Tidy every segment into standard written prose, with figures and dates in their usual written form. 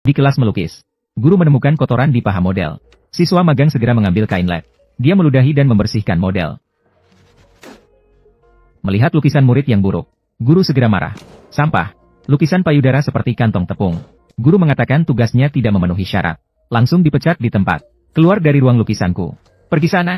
Di kelas melukis, guru menemukan kotoran di paha model. Siswa magang segera mengambil kain lap. Dia meludahi dan membersihkan model. Melihat lukisan murid yang buruk, guru segera marah. Sampah, lukisan payudara seperti kantong tepung. Guru mengatakan tugasnya tidak memenuhi syarat. Langsung dipecat di tempat. Keluar dari ruang lukisanku. Pergi sana.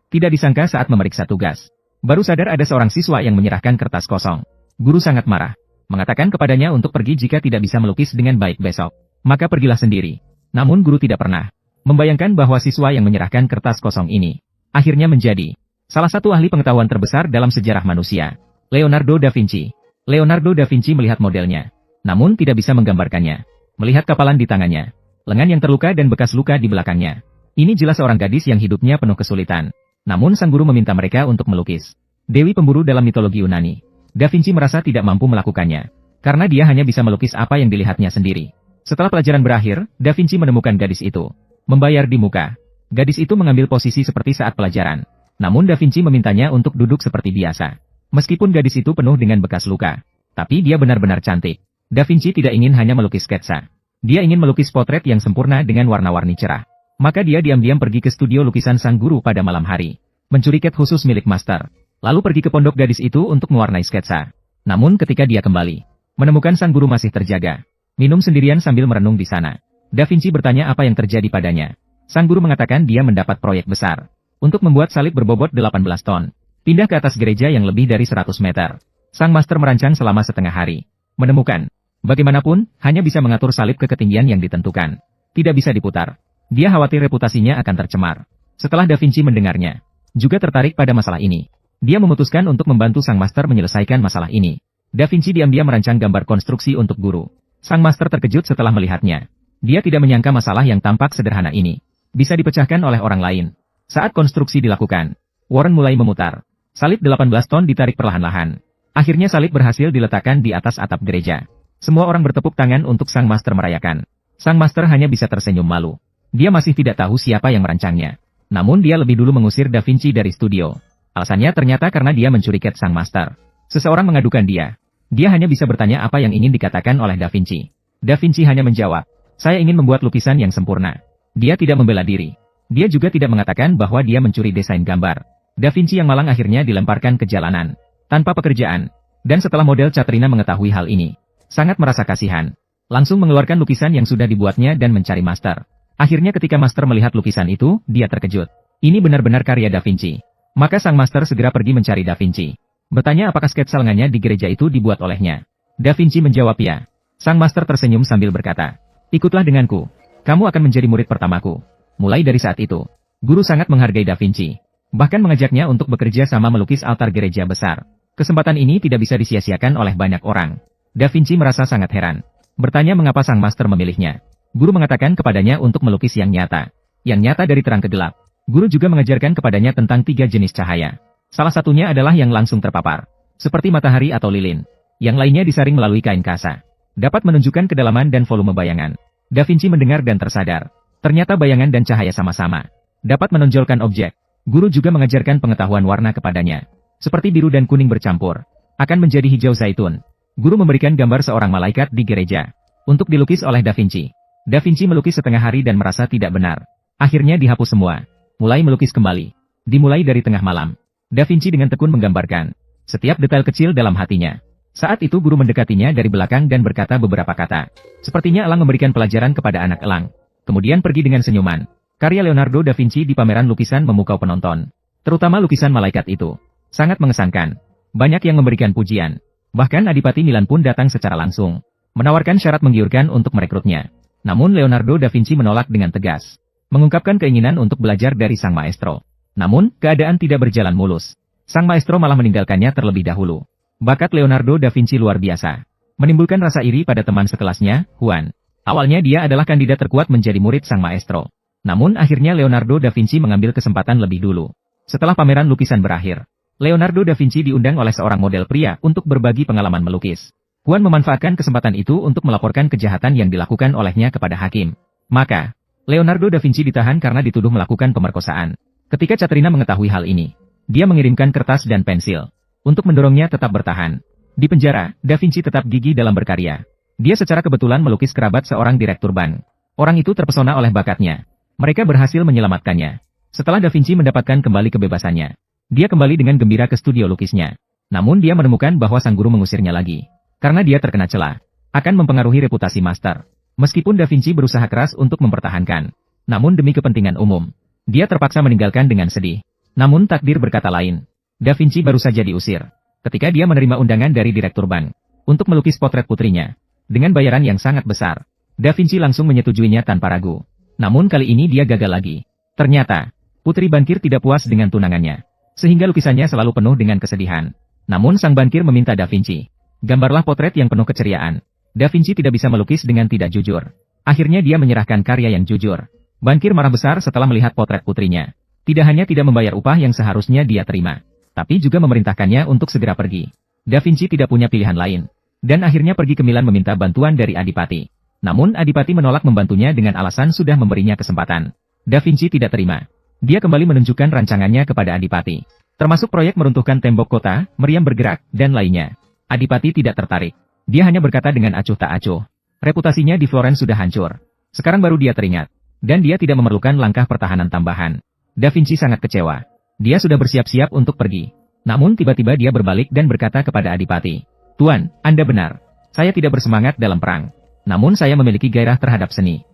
Tidak disangka saat memeriksa tugas, baru sadar ada seorang siswa yang menyerahkan kertas kosong. Guru sangat marah. Mengatakan kepadanya untuk pergi jika tidak bisa melukis dengan baik besok. Maka pergilah sendiri. Namun guru tidak pernah membayangkan bahwa siswa yang menyerahkan kertas kosong ini akhirnya menjadi salah satu ahli pengetahuan terbesar dalam sejarah manusia, Leonardo da Vinci. Leonardo da Vinci melihat modelnya, namun tidak bisa menggambarkannya. Melihat kapalan di tangannya, lengan yang terluka dan bekas luka di belakangnya. Ini jelas seorang gadis yang hidupnya penuh kesulitan. Namun sang guru meminta mereka untuk melukis Dewi Pemburu dalam mitologi Yunani. Da Vinci merasa tidak mampu melakukannya, karena dia hanya bisa melukis apa yang dilihatnya sendiri. Setelah pelajaran berakhir, Da Vinci menemukan gadis itu. Membayar di muka. Gadis itu mengambil posisi seperti saat pelajaran. Namun Da Vinci memintanya untuk duduk seperti biasa. Meskipun gadis itu penuh dengan bekas luka, tapi dia benar-benar cantik. Da Vinci tidak ingin hanya melukis sketsa. Dia ingin melukis potret yang sempurna dengan warna-warni cerah. Maka dia diam-diam pergi ke studio lukisan sang guru pada malam hari. Mencuri cat khusus milik master. Lalu pergi ke pondok gadis itu untuk mewarnai sketsa. Namun ketika dia kembali, menemukan sang guru masih terjaga. Minum sendirian sambil merenung di sana. Da Vinci bertanya apa yang terjadi padanya. Sang guru mengatakan dia mendapat proyek besar. Untuk membuat salib berbobot 18 ton. Pindah ke atas gereja yang lebih dari 100 meter. Sang master merancang selama setengah hari. Menemukan, bagaimanapun, hanya bisa mengatur salib ke ketinggian yang ditentukan. Tidak bisa diputar. Dia khawatir reputasinya akan tercemar. Setelah Da Vinci mendengarnya, juga tertarik pada masalah ini. Dia memutuskan untuk membantu sang master menyelesaikan masalah ini. Da Vinci diam-diam merancang gambar konstruksi untuk guru. Sang master terkejut setelah melihatnya. Dia tidak menyangka masalah yang tampak sederhana ini bisa dipecahkan oleh orang lain. Saat konstruksi dilakukan, Warren mulai memutar. Salib 18 ton ditarik perlahan-lahan. Akhirnya salib berhasil diletakkan di atas atap gereja. Semua orang bertepuk tangan untuk sang master merayakan. Sang master hanya bisa tersenyum malu. Dia masih tidak tahu siapa yang merancangnya. Namun dia lebih dulu mengusir Da Vinci dari studio. Alasannya ternyata karena dia mencuri cat sang master. Seseorang mengadukan dia. Dia hanya bisa bertanya apa yang ingin dikatakan oleh Da Vinci. Da Vinci hanya menjawab, saya ingin membuat lukisan yang sempurna. Dia tidak membela diri. Dia juga tidak mengatakan bahwa dia mencuri desain gambar. Da Vinci yang malang akhirnya dilemparkan ke jalanan. Tanpa pekerjaan. Dan setelah model Catrina mengetahui hal ini, sangat merasa kasihan. Langsung mengeluarkan lukisan yang sudah dibuatnya dan mencari master. Akhirnya ketika master melihat lukisan itu, dia terkejut. Ini benar-benar karya Da Vinci. Maka sang master segera pergi mencari Da Vinci. Bertanya apakah sketsa lengannya di gereja itu dibuat olehnya. Da Vinci menjawab ya. Sang master tersenyum sambil berkata, ikutlah denganku. Kamu akan menjadi murid pertamaku. Mulai dari saat itu, guru sangat menghargai Da Vinci. Bahkan mengajaknya untuk bekerja sama melukis altar gereja besar. Kesempatan ini tidak bisa disia-siakan oleh banyak orang. Da Vinci merasa sangat heran. Bertanya mengapa sang master memilihnya. Guru mengatakan kepadanya untuk melukis yang nyata. Yang nyata dari terang ke gelap. Guru juga mengajarkan kepadanya tentang 3 jenis cahaya. Salah satunya adalah yang langsung terpapar. Seperti matahari atau lilin. Yang lainnya disaring melalui kain kasa. Dapat menunjukkan kedalaman dan volume bayangan. Da Vinci mendengar dan tersadar. Ternyata bayangan dan cahaya sama-sama. Dapat menonjolkan objek. Guru juga mengajarkan pengetahuan warna kepadanya. Seperti biru dan kuning bercampur. Akan menjadi hijau zaitun. Guru memberikan gambar seorang malaikat di gereja. Untuk dilukis oleh Da Vinci. Da Vinci melukis setengah hari dan merasa tidak benar. Akhirnya dihapus semua. Mulai melukis kembali. Dimulai dari tengah malam. Da Vinci dengan tekun menggambarkan setiap detail kecil dalam hatinya. Saat itu guru mendekatinya dari belakang dan berkata beberapa kata. Sepertinya elang memberikan pelajaran kepada anak elang. Kemudian pergi dengan senyuman. Karya Leonardo da Vinci di pameran lukisan memukau penonton. Terutama lukisan malaikat itu. Sangat mengesankan. Banyak yang memberikan pujian. Bahkan Adipati Milan pun datang secara langsung. Menawarkan syarat menggiurkan untuk merekrutnya. Namun Leonardo da Vinci menolak dengan tegas. Mengungkapkan keinginan untuk belajar dari sang maestro. Namun, keadaan tidak berjalan mulus. Sang maestro malah meninggalkannya terlebih dahulu. Bakat Leonardo da Vinci luar biasa. Menimbulkan rasa iri pada teman sekelasnya, Juan. Awalnya dia adalah kandidat terkuat menjadi murid sang maestro. Namun akhirnya Leonardo da Vinci mengambil kesempatan lebih dulu. Setelah pameran lukisan berakhir, Leonardo da Vinci diundang oleh seorang model pria untuk berbagi pengalaman melukis. Juan memanfaatkan kesempatan itu untuk melaporkan kejahatan yang dilakukan olehnya kepada hakim. Maka, Leonardo da Vinci ditahan karena dituduh melakukan pemerkosaan. Ketika Catrina mengetahui hal ini, dia mengirimkan kertas dan pensil untuk mendorongnya tetap bertahan. Di penjara, Da Vinci tetap gigih dalam berkarya. Dia secara kebetulan melukis kerabat seorang direktur bank. Orang itu terpesona oleh bakatnya. Mereka berhasil menyelamatkannya. Setelah Da Vinci mendapatkan kembali kebebasannya, dia kembali dengan gembira ke studio lukisnya. Namun dia menemukan bahwa sang guru mengusirnya lagi. Karena dia terkena celah, akan mempengaruhi reputasi master. Meskipun Da Vinci berusaha keras untuk mempertahankan, namun demi kepentingan umum, dia terpaksa meninggalkan dengan sedih. Namun takdir berkata lain. Da Vinci baru saja diusir ketika dia menerima undangan dari direktur bank untuk melukis potret putrinya. Dengan bayaran yang sangat besar, Da Vinci langsung menyetujuinya tanpa ragu. Namun kali ini dia gagal lagi. Ternyata, putri bankir tidak puas dengan tunangannya, sehingga lukisannya selalu penuh dengan kesedihan. Namun sang bankir meminta Da Vinci, gambarlah potret yang penuh keceriaan. Da Vinci tidak bisa melukis dengan tidak jujur. Akhirnya dia menyerahkan karya yang jujur. Bankir marah besar setelah melihat potret putrinya. Tidak hanya tidak membayar upah yang seharusnya dia terima, tapi juga memerintahkannya untuk segera pergi. Da Vinci tidak punya pilihan lain, dan akhirnya pergi ke Milan meminta bantuan dari Adipati. Namun Adipati menolak membantunya dengan alasan sudah memberinya kesempatan. Da Vinci tidak terima. Dia kembali menunjukkan rancangannya kepada Adipati, termasuk proyek meruntuhkan tembok kota, meriam bergerak, dan lainnya. Adipati tidak tertarik. Dia hanya berkata dengan acuh tak acuh. Reputasinya di Florence sudah hancur. Sekarang baru dia teringat. Dan dia tidak memerlukan langkah pertahanan tambahan. Da Vinci sangat kecewa. Dia sudah bersiap-siap untuk pergi. Namun tiba-tiba dia berbalik dan berkata kepada Adipati, "Tuan, Anda benar. Saya tidak bersemangat dalam perang. Namun saya memiliki gairah terhadap seni.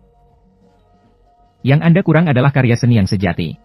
Yang Anda kurang adalah karya seni yang sejati.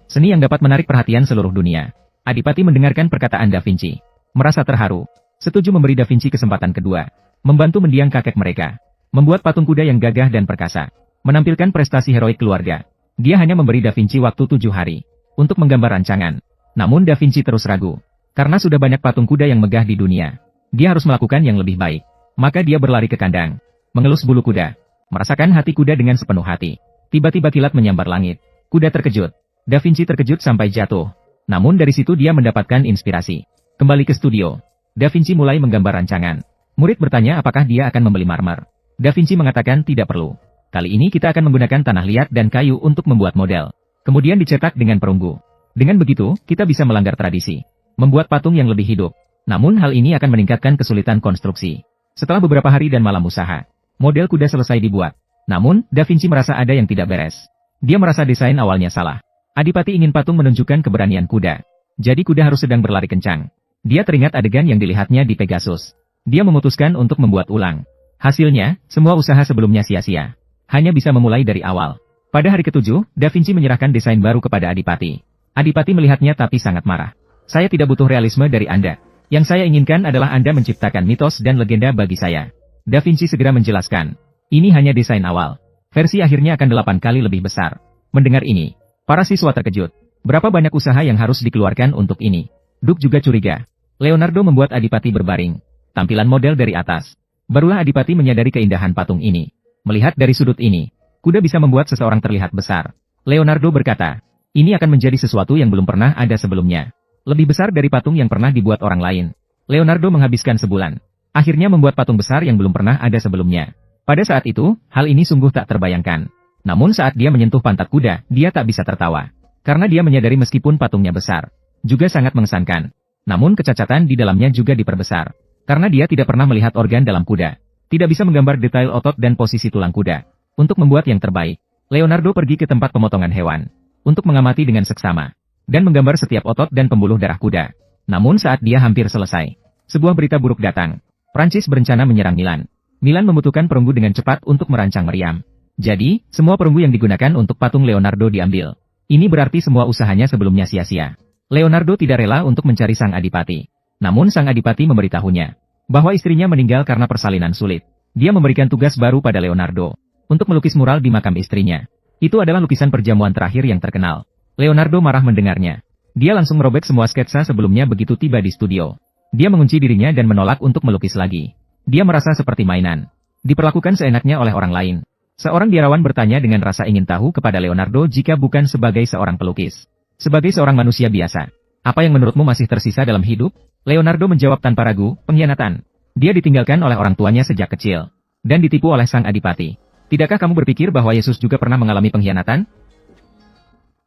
Seni yang dapat menarik perhatian seluruh dunia." Adipati mendengarkan perkataan Da Vinci, merasa terharu. Setuju memberi Da Vinci kesempatan kedua. Membantu mendiang kakek mereka. Membuat patung kuda yang gagah dan perkasa. Menampilkan prestasi heroik keluarga. Dia hanya memberi Da Vinci waktu 7 hari untuk menggambar rancangan. Namun Da Vinci terus ragu. Karena sudah banyak patung kuda yang megah di dunia. Dia harus melakukan yang lebih baik. Maka dia berlari ke kandang. Mengelus bulu kuda. Merasakan hati kuda dengan sepenuh hati. Tiba-tiba kilat menyambar langit. Kuda terkejut. Da Vinci terkejut sampai jatuh. Namun dari situ dia mendapatkan inspirasi. Kembali ke studio. Da Vinci mulai menggambar rancangan. Murid bertanya apakah dia akan membeli marmer. Da Vinci mengatakan tidak perlu. Kali ini kita akan menggunakan tanah liat dan kayu untuk membuat model. Kemudian dicetak dengan perunggu. Dengan begitu, kita bisa melanggar tradisi. Membuat patung yang lebih hidup. Namun hal ini akan meningkatkan kesulitan konstruksi. Setelah beberapa hari dan malam usaha, model kuda selesai dibuat. Namun, Da Vinci merasa ada yang tidak beres. Dia merasa desain awalnya salah. Adipati ingin patung menunjukkan keberanian kuda. Jadi kuda harus sedang berlari kencang. Dia teringat adegan yang dilihatnya di Pegasus. Dia memutuskan untuk membuat ulang. Hasilnya, semua usaha sebelumnya sia-sia. Hanya bisa memulai dari awal. Pada hari ke-7, Da Vinci menyerahkan desain baru kepada Adipati. Adipati melihatnya tapi sangat marah. "Saya tidak butuh realisme dari Anda. Yang saya inginkan adalah Anda menciptakan mitos dan legenda bagi saya." Da Vinci segera menjelaskan. Ini hanya desain awal. Versi akhirnya akan 8 kali lebih besar. Mendengar ini, para siswa terkejut. Berapa banyak usaha yang harus dikeluarkan untuk ini? Duk juga curiga. Leonardo membuat Adipati berbaring. Tampilan model dari atas. Barulah Adipati menyadari keindahan patung ini. Melihat dari sudut ini, kuda bisa membuat seseorang terlihat besar. Leonardo berkata, ini akan menjadi sesuatu yang belum pernah ada sebelumnya. Lebih besar dari patung yang pernah dibuat orang lain. Leonardo menghabiskan sebulan. Akhirnya membuat patung besar yang belum pernah ada sebelumnya. Pada saat itu, hal ini sungguh tak terbayangkan. Namun saat dia menyentuh pantat kuda, dia tak bisa tertawa. Karena dia menyadari meskipun patungnya besar, juga sangat mengesankan. Namun kecacatan di dalamnya juga diperbesar. Karena dia tidak pernah melihat organ dalam kuda. Tidak bisa menggambar detail otot dan posisi tulang kuda. Untuk membuat yang terbaik, Leonardo pergi ke tempat pemotongan hewan. Untuk mengamati dengan seksama. Dan menggambar setiap otot dan pembuluh darah kuda. Namun saat dia hampir selesai, sebuah berita buruk datang. Prancis berencana menyerang Milan. Milan membutuhkan perunggu dengan cepat untuk merancang meriam. Jadi, semua perunggu yang digunakan untuk patung Leonardo diambil. Ini berarti semua usahanya sebelumnya sia-sia. Leonardo tidak rela untuk mencari sang adipati. Namun sang adipati memberitahunya bahwa istrinya meninggal karena persalinan sulit. Dia memberikan tugas baru pada Leonardo untuk melukis mural di makam istrinya. Itu adalah lukisan perjamuan terakhir yang terkenal. Leonardo marah mendengarnya. Dia langsung merobek semua sketsa sebelumnya begitu tiba di studio. Dia mengunci dirinya dan menolak untuk melukis lagi. Dia merasa seperti mainan. Diperlakukan seenaknya oleh orang lain. Seorang biarawan bertanya dengan rasa ingin tahu kepada Leonardo jika bukan sebagai seorang pelukis. Sebagai seorang manusia biasa. Apa yang menurutmu masih tersisa dalam hidup? Leonardo menjawab tanpa ragu, pengkhianatan. Dia ditinggalkan oleh orang tuanya sejak kecil. Dan ditipu oleh sang adipati. Tidakkah kamu berpikir bahwa Yesus juga pernah mengalami pengkhianatan?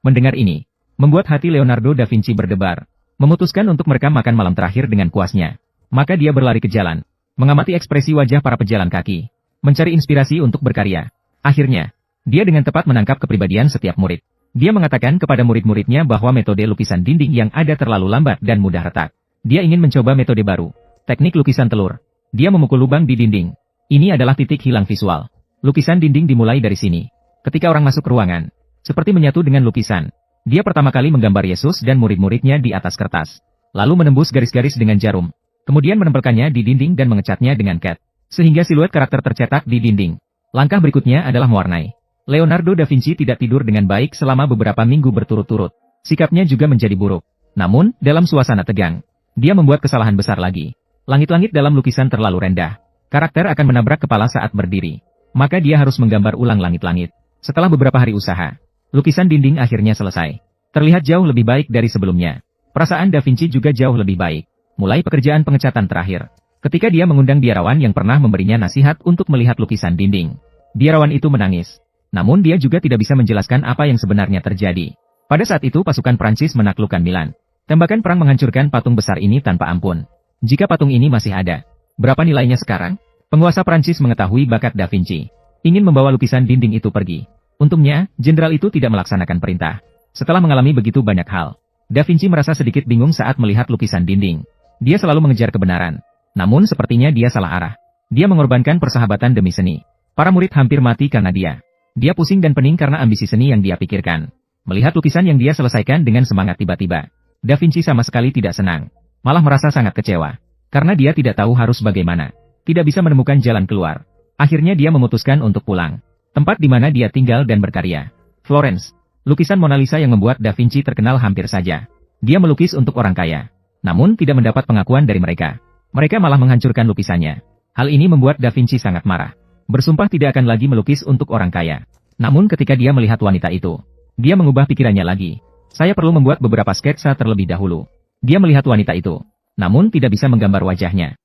Mendengar ini, membuat hati Leonardo da Vinci berdebar. Memutuskan untuk merekam makan malam terakhir dengan kuasnya. Maka dia berlari ke jalan. mengamati ekspresi wajah para pejalan kaki, mencari inspirasi untuk berkarya. Akhirnya, dia dengan tepat menangkap kepribadian setiap murid. Dia mengatakan kepada murid-muridnya bahwa metode lukisan dinding yang ada terlalu lambat dan mudah retak. Dia ingin mencoba metode baru, teknik lukisan telur. Dia memukul lubang di dinding. Ini adalah titik hilang visual. Lukisan dinding dimulai dari sini. Ketika orang masuk ruangan, seperti menyatu dengan lukisan, dia pertama kali menggambar Yesus dan murid-muridnya di atas kertas. Lalu menembus garis-garis dengan jarum. Kemudian menempelkannya di dinding dan mengecatnya dengan cat, sehingga siluet karakter tercetak di dinding. Langkah berikutnya adalah mewarnai. Leonardo da Vinci tidak tidur dengan baik selama beberapa minggu berturut-turut. Sikapnya juga menjadi buruk. Namun, dalam suasana tegang, dia membuat kesalahan besar lagi. Langit-langit dalam lukisan terlalu rendah. Karakter akan menabrak kepala saat berdiri. Maka dia harus menggambar ulang langit-langit. Setelah beberapa hari usaha, lukisan dinding akhirnya selesai. Terlihat jauh lebih baik dari sebelumnya. Perasaan da Vinci juga jauh lebih baik. Mulai pekerjaan pengecatan terakhir. Ketika dia mengundang biarawan yang pernah memberinya nasihat untuk melihat lukisan dinding. Biarawan itu menangis. Namun dia juga tidak bisa menjelaskan apa yang sebenarnya terjadi. Pada saat itu pasukan Prancis menaklukkan Milan. Tembakan perang menghancurkan patung besar ini tanpa ampun. Jika patung ini masih ada, berapa nilainya sekarang? Penguasa Prancis mengetahui bakat Da Vinci. Ingin membawa lukisan dinding itu pergi. Untungnya, jenderal itu tidak melaksanakan perintah. Setelah mengalami begitu banyak hal, Da Vinci merasa sedikit bingung saat melihat lukisan dinding. Dia selalu mengejar kebenaran. Namun sepertinya dia salah arah. Dia mengorbankan persahabatan demi seni. Para murid hampir mati karena dia. Dia pusing dan pening karena ambisi seni yang dia pikirkan. Melihat lukisan yang dia selesaikan dengan semangat tiba-tiba, Da Vinci sama sekali tidak senang. Malah merasa sangat kecewa. Karena dia tidak tahu harus bagaimana. Tidak bisa menemukan jalan keluar. Akhirnya dia memutuskan untuk pulang. Tempat di mana dia tinggal dan berkarya. Florence. Lukisan Mona Lisa yang membuat Da Vinci terkenal hampir saja. Dia melukis untuk orang kaya. Namun tidak mendapat pengakuan dari mereka. Mereka malah menghancurkan lukisannya. Hal ini membuat Da Vinci sangat marah. Bersumpah tidak akan lagi melukis untuk orang kaya. Namun ketika dia melihat wanita itu, dia mengubah pikirannya lagi. Saya perlu membuat beberapa sketsa terlebih dahulu. Dia melihat wanita itu, namun tidak bisa menggambar wajahnya.